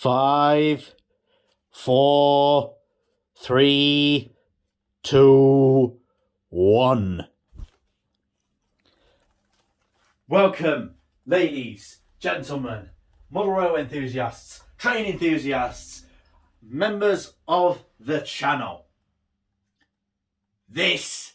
5, 4, 3, 2, 1. Welcome, ladies, gentlemen, model railway enthusiasts, train enthusiasts, members of the channel. This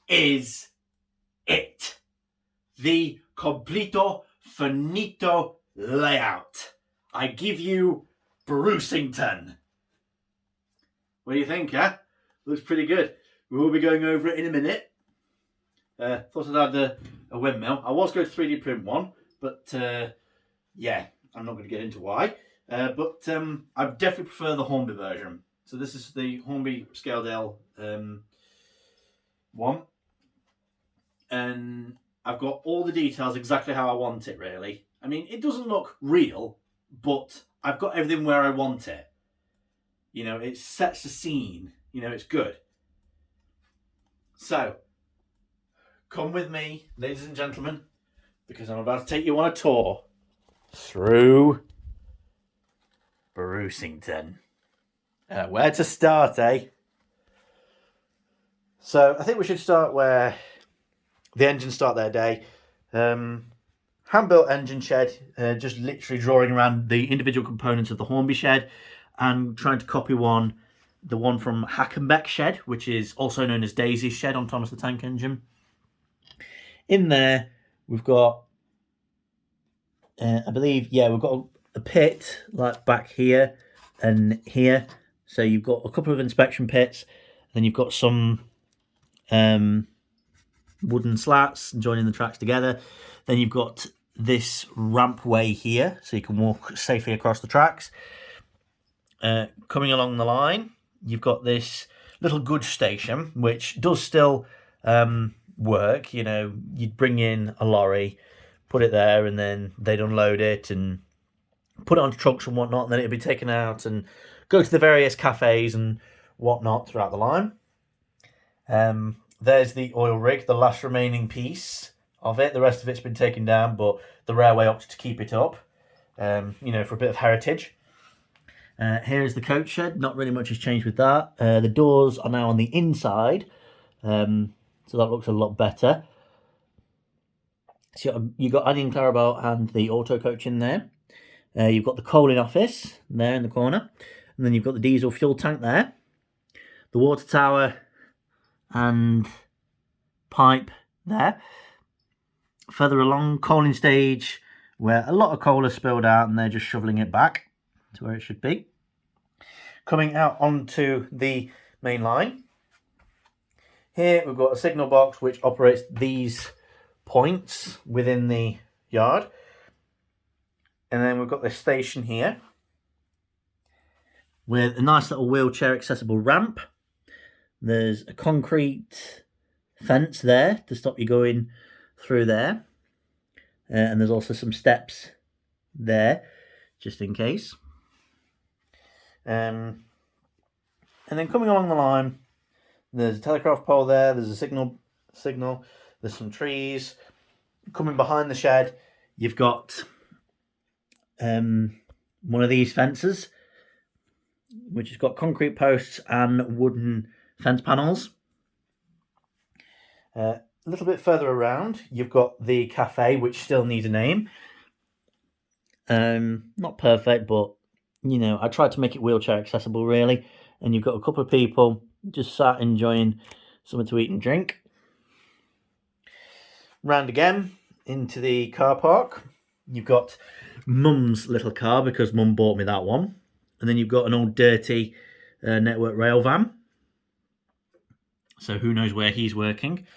is it. The completo finito layout. I give you Brucington. What do you think, huh? Looks pretty good. We will be going over it in a minute. Thought I'd add a windmill. I was going to 3D print one, but yeah, I'm not going to get into why. But I definitely prefer the Hornby version. So this is the Hornby Scaledale one. And I've got all the details exactly how I want it, really. I mean, it doesn't look real, but I've got everything where I want it. You know, it sets the scene. You know, it's good. So, come with me, ladies and gentlemen, because I'm about to take you on a tour through Brucington. Where to start, eh? So, I think we should start where the engines start their day. Hand-built engine shed, just literally drawing around the individual components of the Hornby shed and trying to copy the one from Hackenbeck shed, which is also known as Daisy's shed on Thomas the Tank Engine. In there, we've got, I believe, yeah, we've got a pit like back here and here. So you've got a couple of inspection pits, then you've got some wooden slats joining the tracks together. Then you've got this rampway here, so you can walk safely across the tracks. Coming along the line, you've got this little goods station, which does still work. You know, you'd bring in a lorry, put it there, and then they'd unload it and put it onto trucks and whatnot, and then it'd be taken out and go to the various cafes and whatnot throughout the line. There's the oil rig, the last remaining piece of it. The rest of it's been taken down, but the railway opted to keep it up, you know, for a bit of heritage. Here's the coach shed. Not really much has changed with that. The doors are now on the inside, so that looks a lot better. So you've got Annie and Clarabelle and the auto coach in there. You've got the coaling office there in the corner, and then you've got the diesel fuel tank there, the water tower and pipe there. Further along, coaling stage, where a lot of coal is spilled out and they're just shoveling it back to where it should be. Coming out onto the main line. Here we've got a signal box which operates these points within the yard. And then we've got this station here with a nice little wheelchair accessible ramp. There's a concrete fence there to stop you going through there. And there's also some steps there, just in case. And then coming along the line, there's a telegraph pole there, there's a signal, there's some trees. Coming behind the shed, you've got one of these fences, which has got concrete posts and wooden fence panels. A little bit further around, you've got the cafe, which still needs a name. Not perfect, but you know, I tried to make it wheelchair accessible, really. And you've got a couple of people just sat enjoying something to eat and drink. Round again into the car park. You've got Mum's little car, because Mum bought me that one. And then you've got an old dirty Network Rail van. So who knows where he's working.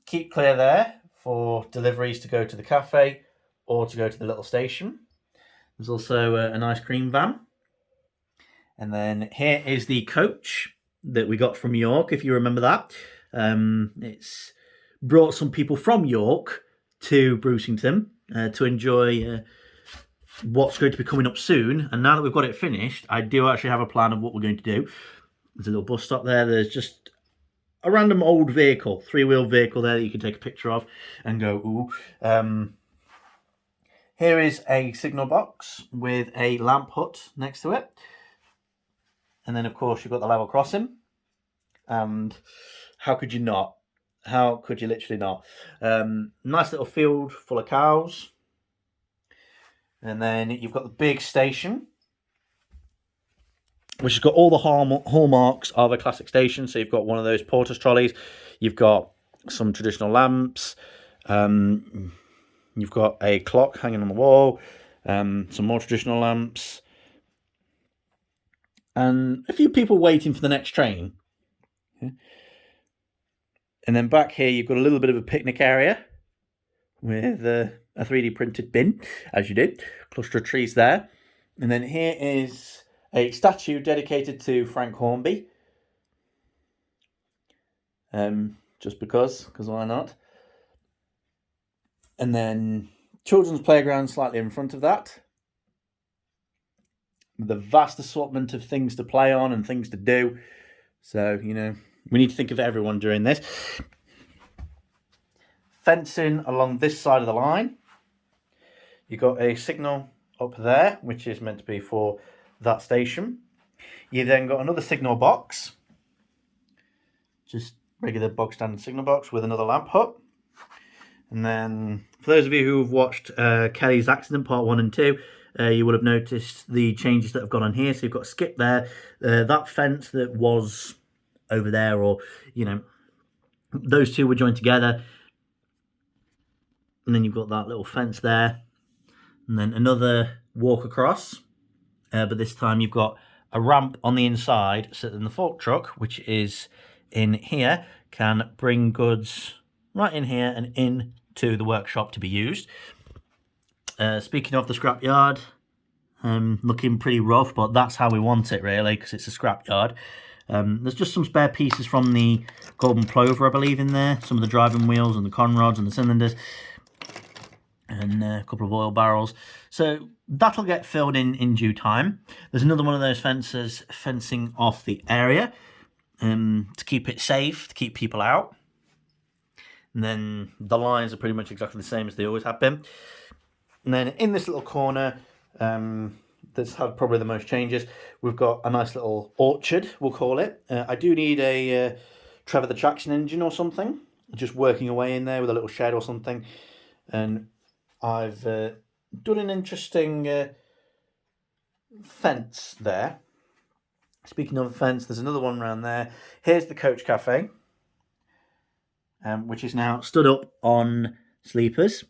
Keep clear there for deliveries to go to the cafe or to go to the little station. There's also an ice cream van. And then here is the coach that we got from York, if you remember that. It's brought some people from York to Brucington to enjoy what's going to be coming up soon. And now that we've got it finished, I do actually have a plan of what we're going to do. There's a little bus stop there. There's just a random old vehicle, three-wheel vehicle there that you can take a picture of and go, ooh. Here is a signal box with a lamp hut next to it. And then, of course, you've got the level crossing. And how could you not? How could you literally not? Nice little field full of cows. And then you've got the big station, which has got all the hallmarks of a classic station. So you've got one of those porter's trolleys. You've got some traditional lamps. You've got a clock hanging on the wall. Some more traditional lamps. And a few people waiting for the next train. And then back here, you've got a little bit of a picnic area with a 3D printed bin, as you do. Cluster of trees there. And then here is a statue dedicated to Frank Hornby. Just because why not? And then children's playground slightly in front of that. The vast assortment of things to play on and things to do. So, you know, we need to think of everyone during this. Fencing along this side of the line. You've got a signal up there, which is meant to be for that station. You then got another signal box. Just regular bog standard signal box with another lamp hut. And then, for those of you who have watched Kelly's Accident Part 1 and 2, you will have noticed the changes that have gone on here. So you've got a skip there. That fence that was over there, or, you know, those two were joined together. And then you've got that little fence there. And then another walk across. But this time you've got a ramp on the inside so that the fork truck, which is in here, can bring goods right in here and into the workshop to be used. Speaking of the scrapyard, looking pretty rough, but that's how we want it really, because it's a scrapyard. There's just some spare pieces from the Golden Plover, I believe, in there. Some of the driving wheels and the conrods and the cylinders. And a couple of oil barrels. So that'll get filled in due time. There's another one of those fences fencing off the area to keep it safe, to keep people out. And then the lines are pretty much exactly the same as they always have been. And then in this little corner, that's had probably the most changes, we've got a nice little orchard, we'll call it. I do need a Trevor the Traction engine or something, just working away in there with a little shed or something. And I've done an interesting fence there. Speaking of the fence, there's another one around there. Here's the Coach Cafe, which is now stood up on sleepers.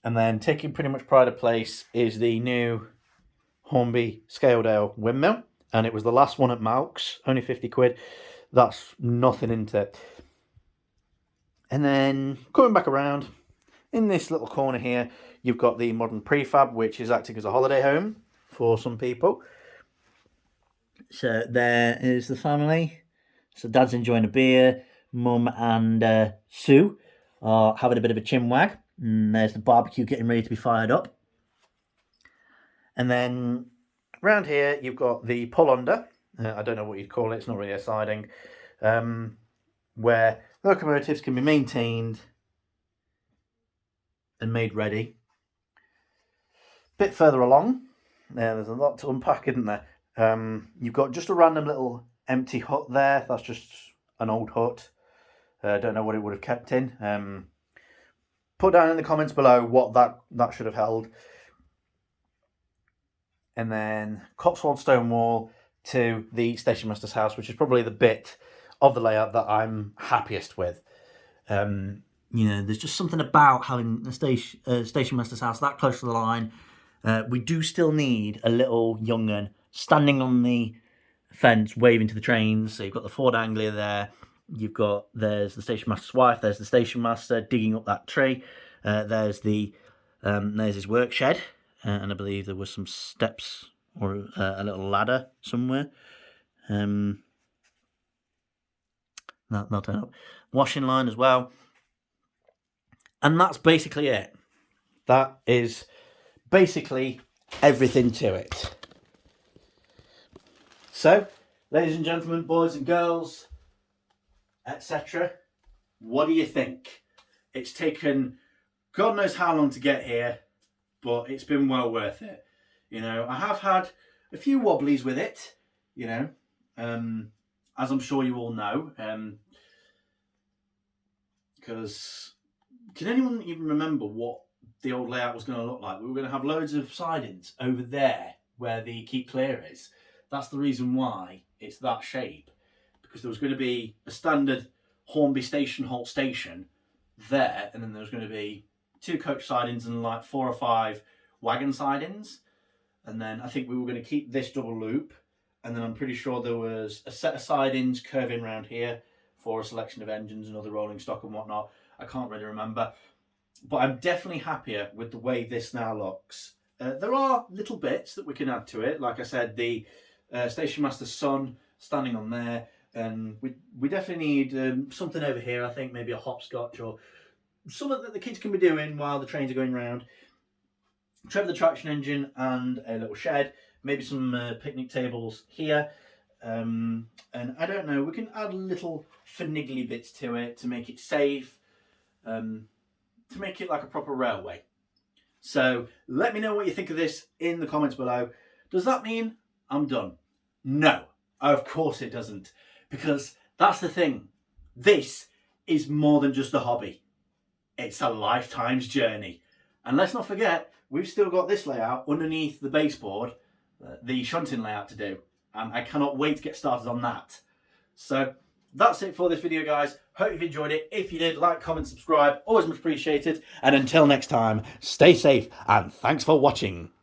And then taking pretty much pride of place is the new Hornby Scaledale windmill. And it was the last one at Malks, only 50 quid. That's nothing into it. And then coming back around, in this little corner here, you've got the modern prefab, which is acting as a holiday home for some people. So there is the family. So Dad's enjoying a beer. Mum and Sue are having a bit of a chinwag. And there's the barbecue getting ready to be fired up. And then around here, you've got the pull under. I don't know what you'd call it. It's not really a siding. Where locomotives can be maintained and made ready. Bit further along, there's a lot to unpack, isn't there? You've got just a random little empty hut there. That's just an old hut. Don't know what it would have kept in. Put down in the comments below what that should have held. And then Cotswold stone wall to the station master's house, which is probably the bit of the layout that I'm happiest with. You know, there's just something about having a station master's house that close to the line. We do still need a little young'un standing on the fence, waving to the trains. So you've got the Ford Anglia there. There's the station master's wife. There's the station master digging up that tree. There's his work shed, and I believe there was some steps or a little ladder somewhere. That'll turn up. Washing line as well. And that's basically it. That is basically everything to it. So, ladies and gentlemen, boys and girls, etc., what do you think? It's taken God knows how long to get here, but it's been well worth it. You know, I have had a few wobblies with it, you know, as I'm sure you all know, because can anyone even remember what the old layout was going to look like? We were going to have loads of sidings over there where the keep clear is. That's the reason why it's that shape, because there was going to be a standard Hornby station halt station there, and then there was going to be 2 coach sidings and like 4 or 5 wagon sidings. And then I think we were going to keep this double loop, and then I'm pretty sure there was a set of sidings curving around here for a selection of engines and other rolling stock and whatnot. I can't really remember, but I'm definitely happier with the way this now looks. There are little bits that we can add to it. Like I said, the Station Master Sun standing on there, and we definitely need something over here. I think maybe a hopscotch or something that the kids can be doing while the trains are going round. Trevor the traction engine and a little shed, maybe some picnic tables here, and I don't know, we can add little finiggly bits to it to make it safe, to make it like a proper railway. So let me know what you think of this in the comments below. Does that mean I'm done? No, of course it doesn't, because that's the thing. This is more than just a hobby. It's a lifetime's journey. And let's not forget, we've still got this layout underneath the baseboard, the shunting layout to do. And I cannot wait to get started on that. So that's it for this video, guys. Hope you've enjoyed it. If you did, like, comment, subscribe. Always much appreciated. And until next time, stay safe and thanks for watching.